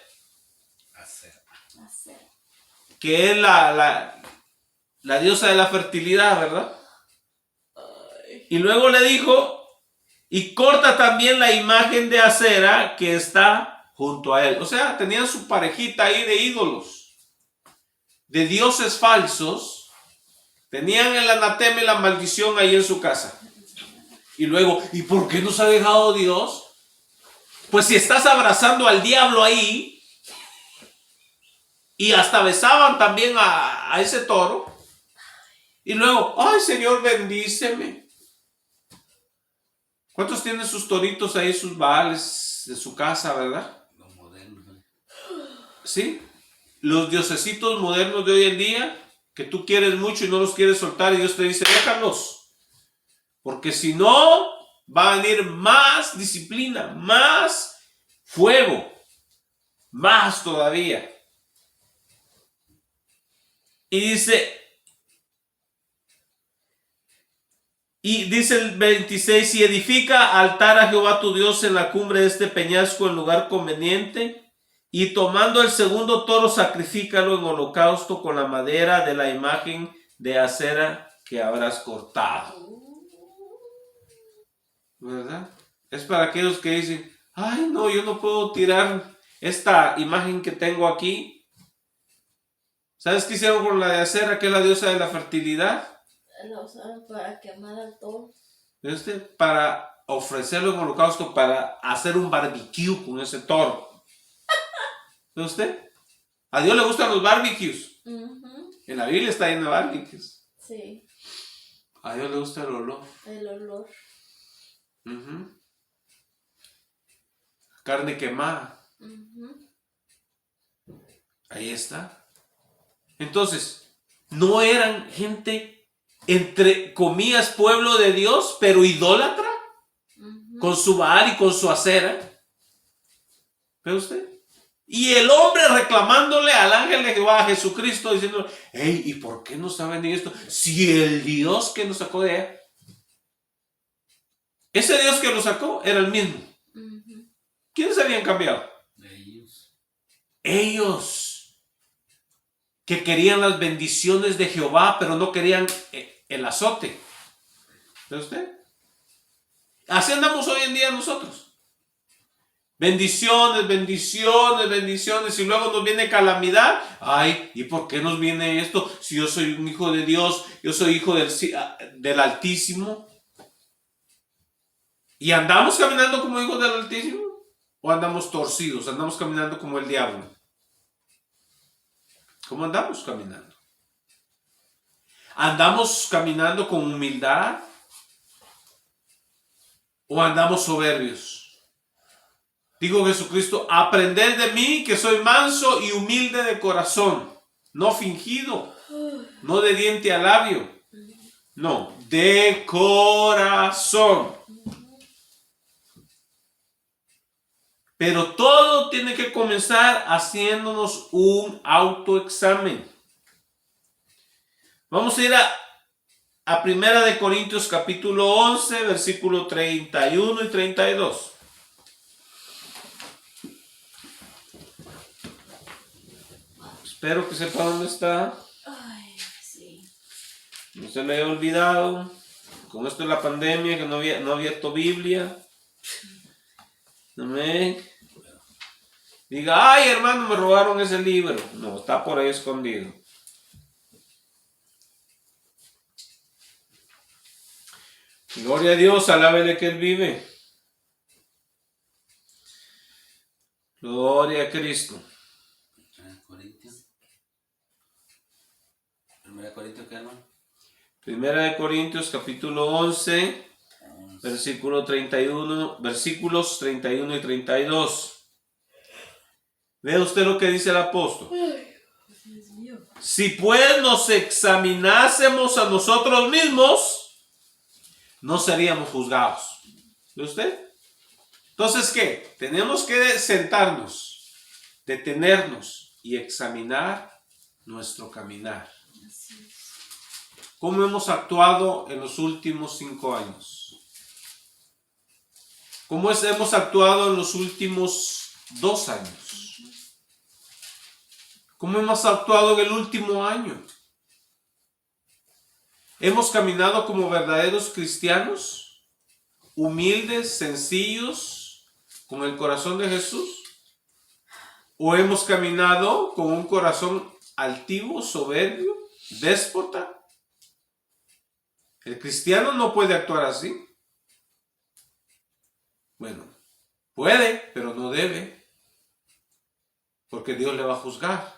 Que es la diosa de la fertilidad, ¿verdad? Y luego le dijo, y corta también la imagen de Acera que está junto a él. O sea, tenían su parejita ahí de ídolos, de dioses falsos. Tenían el anatema y la maldición ahí en su casa. Y luego, ¿y por qué nos ha dejado Dios? Pues si estás abrazando al diablo ahí, y hasta besaban también a ese toro. Y luego, ay Señor, bendíceme. ¿Cuántos tienen sus toritos ahí, sus baales de su casa, verdad? Los modernos. ¿Sí? Los diosesitos modernos de hoy en día, que tú quieres mucho y no los quieres soltar, y Dios te dice, déjalos. Porque si no, va a venir más disciplina, más fuego, más todavía. Y dice el 26, y edifica altar a Jehová tu Dios en la cumbre de este peñasco en lugar conveniente, y tomando el segundo toro sacrifícalo en holocausto con la madera de la imagen de acera que habrás cortado. ¿Verdad? Es para aquellos que dicen, ay no, yo no puedo tirar esta imagen que tengo aquí. ¿Sabes qué hicieron con la de Acera, que es la diosa de la fertilidad? La usaron para quemar al toro. Para ofrecerlo en holocausto, para hacer un barbecue con ese toro. ¿Ve usted? A Dios le gustan los barbecues. En la Biblia está lleno de barbecues. Sí. A Dios le gusta el olor. El olor. Carne quemada. Ahí está. Entonces, no eran gente, entre comillas, pueblo de Dios, pero idólatra, con su Baal y con su Acera. ¿Ve usted? Y el hombre reclamándole al ángel de Jehová, a Jesucristo, diciendo, hey, ¿y por qué no saben de esto? Si el Dios que nos sacó de allá, ese Dios que nos sacó era el mismo. ¿Quiénes habían cambiado? Ellos. Que querían las bendiciones de Jehová, pero no querían el azote. ¿Ve usted? Así andamos hoy en día nosotros. Bendiciones, bendiciones, bendiciones, y luego nos viene calamidad. Ay, ¿y por qué nos viene esto? Si yo soy un hijo de Dios, yo soy hijo del Altísimo. ¿Y andamos caminando como hijos del Altísimo? ¿O andamos torcidos? ¿Andamos caminando como el diablo? ¿Cómo andamos caminando? ¿Andamos caminando con humildad? ¿O andamos soberbios? Dijo Jesucristo, aprended de mí que soy manso y humilde de corazón, no fingido, no de diente a labio, no, de corazón. Pero todo tiene que comenzar haciéndonos un autoexamen. Vamos a ir a 1 Corintios capítulo 11, versículo 31 y 32. Espero que sepa dónde está. Ay, sí. No se le haya olvidado. Con esto de la pandemia, que no había abierto Biblia. No me diga, ay hermano, me robaron ese libro. No, está por ahí escondido. Gloria a Dios, alábele que Él vive. Gloria a Cristo. 1 Corintios, ¿qué hermano? 1 Corintios capítulo 11. Versículos 31 y 32. Vea usted lo que dice el apóstol. Si pues nos examinásemos a nosotros mismos, no seríamos juzgados. ¿Ve usted? Entonces, ¿qué? Tenemos que sentarnos, detenernos y examinar nuestro caminar. Así es. ¿Cómo hemos actuado en los últimos 5 años? ¿Cómo hemos actuado en los últimos 2 años? ¿Cómo hemos actuado en el último año? ¿Hemos caminado como verdaderos cristianos? ¿Humildes, sencillos, con el corazón de Jesús? ¿O hemos caminado con un corazón altivo, soberbio, déspota? El cristiano no puede actuar así. Bueno, puede, pero no debe. Porque Dios le va a juzgar.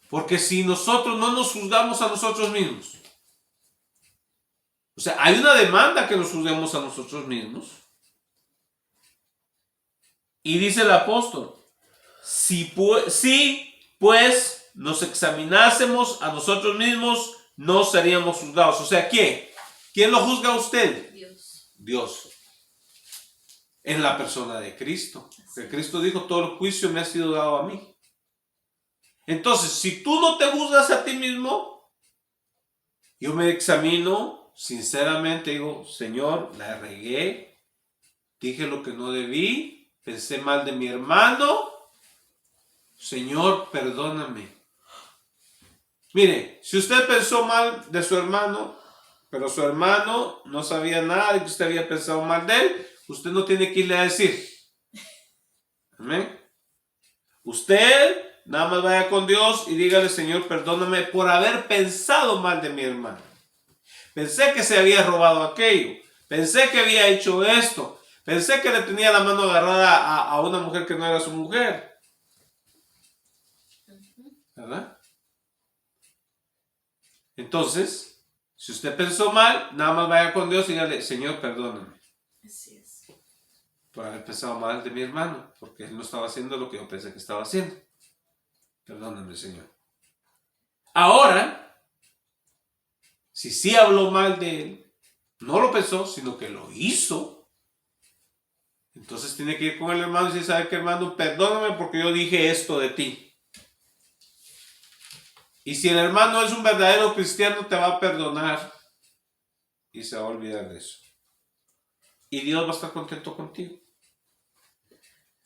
Porque si nosotros no nos juzgamos a nosotros mismos, o sea, hay una demanda que nos juzguemos a nosotros mismos. Y dice el apóstol, si pues nos examinásemos a nosotros mismos, no seríamos juzgados. O sea, ¿quién? ¿Quién lo juzga a usted? Dios. Dios. En la persona de Cristo. Porque Cristo dijo, todo el juicio me ha sido dado a mí. Entonces, si tú no te juzgas a ti mismo, yo me examino sinceramente, digo, Señor, la regué, dije lo que no debí, pensé mal de mi hermano, Señor, perdóname. Mire, si usted pensó mal de su hermano, pero su hermano no sabía nada de que usted había pensado mal de él, usted no tiene que irle a decir. Amén. Usted nada más vaya con Dios y dígale, Señor, perdóname por haber pensado mal de mi hermano. Pensé que se había robado aquello. Pensé que había hecho esto. Pensé que le tenía la mano agarrada a una mujer que no era su mujer. ¿Verdad? Entonces, si usted pensó mal, nada más vaya con Dios y dígale, Señor, perdóname. Así es. Por haber pensado mal de mi hermano, porque él no estaba haciendo lo que yo pensé que estaba haciendo. Perdóname, Señor. Ahora, si sí habló mal de él, no lo pensó, sino que lo hizo, entonces tiene que ir con el hermano y decir, ¿sabe qué, hermano? Perdóname porque yo dije esto de ti. Y si el hermano es un verdadero cristiano, te va a perdonar y se va a olvidar de eso. Y Dios va a estar contento contigo.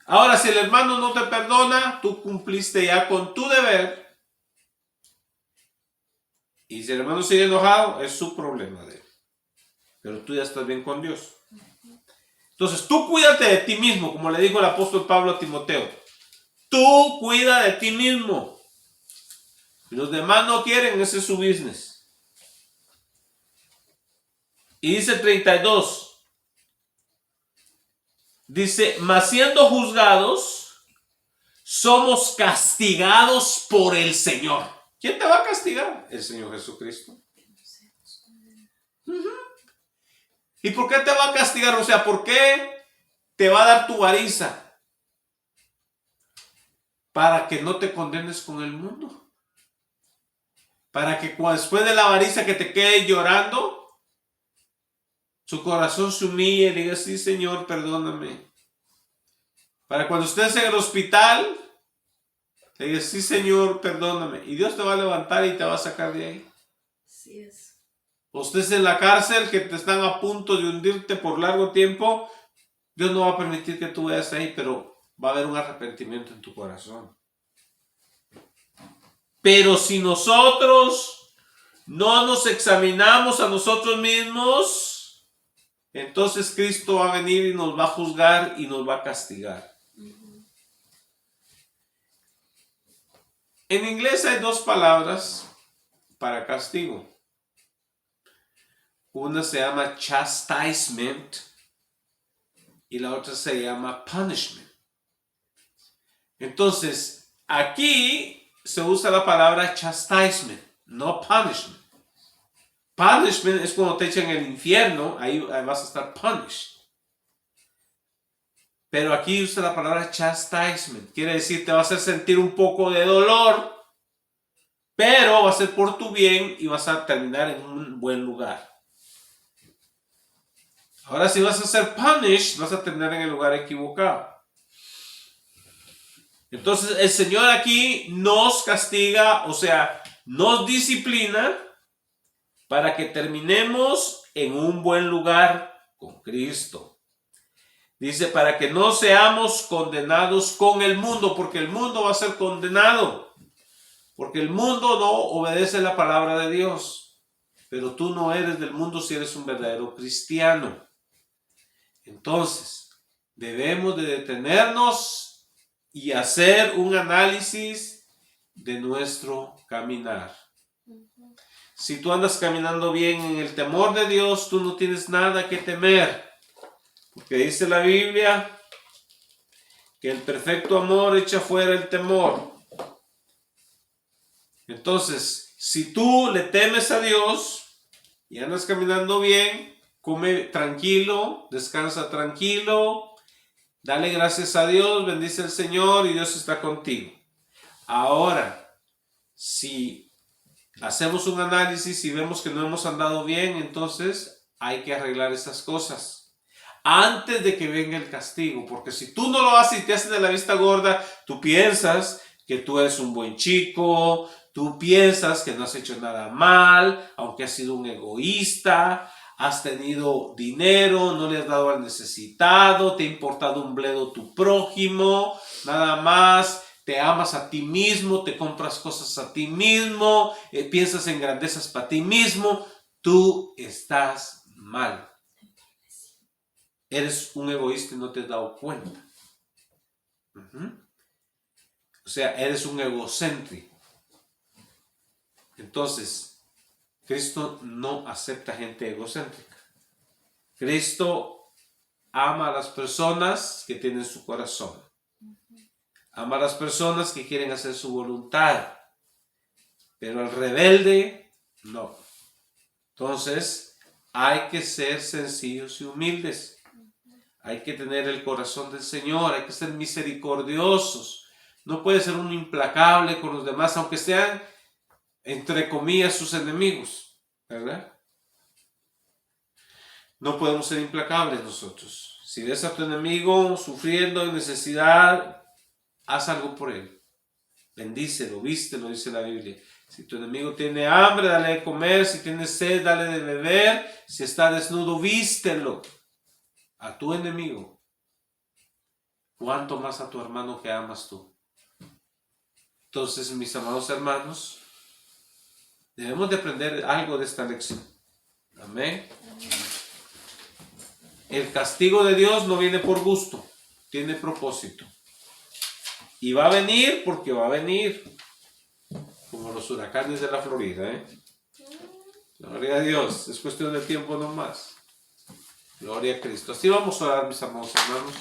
Ahora, si el hermano no te perdona, tú cumpliste ya con tu deber. Y si el hermano sigue enojado, es su problema de él. Pero tú ya estás bien con Dios. Entonces, tú cuídate de ti mismo, como le dijo el apóstol Pablo a Timoteo. Tú cuida de ti mismo. Si los demás no quieren, ese es su business. Y dice 32. Dice, mas siendo juzgados, somos castigados por el Señor. ¿Quién te va a castigar? El Señor Jesucristo. ¿Y por qué te va a castigar? O sea, ¿por qué te va a dar tu variza? Para que no te condenes con el mundo. Para que después de la variza que te quede llorando, su corazón se humille y diga, sí, Señor, perdóname. Para cuando estés en el hospital, te diga, sí, Señor, perdóname. Y Dios te va a levantar y te va a sacar de ahí. Así es. O estés en la cárcel, que te están a punto de hundirte por largo tiempo, Dios no va a permitir que tú vayas ahí, pero va a haber un arrepentimiento en tu corazón. Pero si nosotros no nos examinamos a nosotros mismos, entonces Cristo va a venir y nos va a juzgar y nos va a castigar. En inglés hay 2 palabras para castigo. Una se llama chastisement y la otra se llama punishment. Entonces, aquí se usa la palabra chastisement, no punishment. Punishment es cuando te echan en el infierno, ahí vas a estar punished. Pero aquí usa la palabra chastisement, quiere decir te va a hacer sentir un poco de dolor, pero va a ser por tu bien y vas a terminar en un buen lugar. Ahora, si vas a ser punished, vas a terminar en el lugar equivocado. Entonces el Señor aquí nos castiga, o sea, nos disciplina para que terminemos en un buen lugar con Cristo. Dice, para que no seamos condenados con el mundo, porque el mundo va a ser condenado. Porque el mundo no obedece la palabra de Dios. Pero tú no eres del mundo si eres un verdadero cristiano. Entonces, debemos de detenernos y hacer un análisis de nuestro caminar. Si tú andas caminando bien en el temor de Dios, tú no tienes nada que temer. Porque dice la Biblia que el perfecto amor echa fuera el temor. Entonces, si tú le temes a Dios y andas caminando bien, come tranquilo, descansa tranquilo, dale gracias a Dios, bendice al Señor y Dios está contigo. Ahora, si hacemos un análisis y vemos que no hemos andado bien, entonces hay que arreglar esas cosas antes de que venga el castigo, porque si tú no lo haces y te haces de la vista gorda, tú piensas que tú eres un buen chico, tú piensas que no has hecho nada mal, aunque has sido un egoísta, has tenido dinero, no le has dado al necesitado, te ha importado un bledo tu prójimo, nada más, te amas a ti mismo, te compras cosas a ti mismo, piensas en grandezas para ti mismo, tú estás mal. Eres un egoísta y no te has dado cuenta. O sea, eres un egocéntrico. Entonces, Cristo no acepta gente egocéntrica. Cristo ama a las personas que tienen su corazón. Ama a las personas que quieren hacer su voluntad. Pero al rebelde, no. Entonces, hay que ser sencillos y humildes. Hay que tener el corazón del Señor, hay que ser misericordiosos. No puede ser uno implacable con los demás, aunque sean, entre comillas, sus enemigos, ¿verdad? No podemos ser implacables nosotros. Si ves a tu enemigo sufriendo en necesidad, haz algo por él. Bendícelo, vístelo, dice la Biblia. Si tu enemigo tiene hambre, dale de comer. Si tiene sed, dale de beber. Si está desnudo, vístelo. A tu enemigo, ¿cuánto más a tu hermano que amas tú? Entonces, mis amados hermanos, debemos de aprender algo de esta lección. Amén. El castigo de Dios no viene por gusto, tiene propósito. Y va a venir porque va a venir, como los huracanes de la Florida. Gloria a Dios, es cuestión de tiempo nomás. Gloria a Cristo. Así vamos a orar, mis amados hermanos.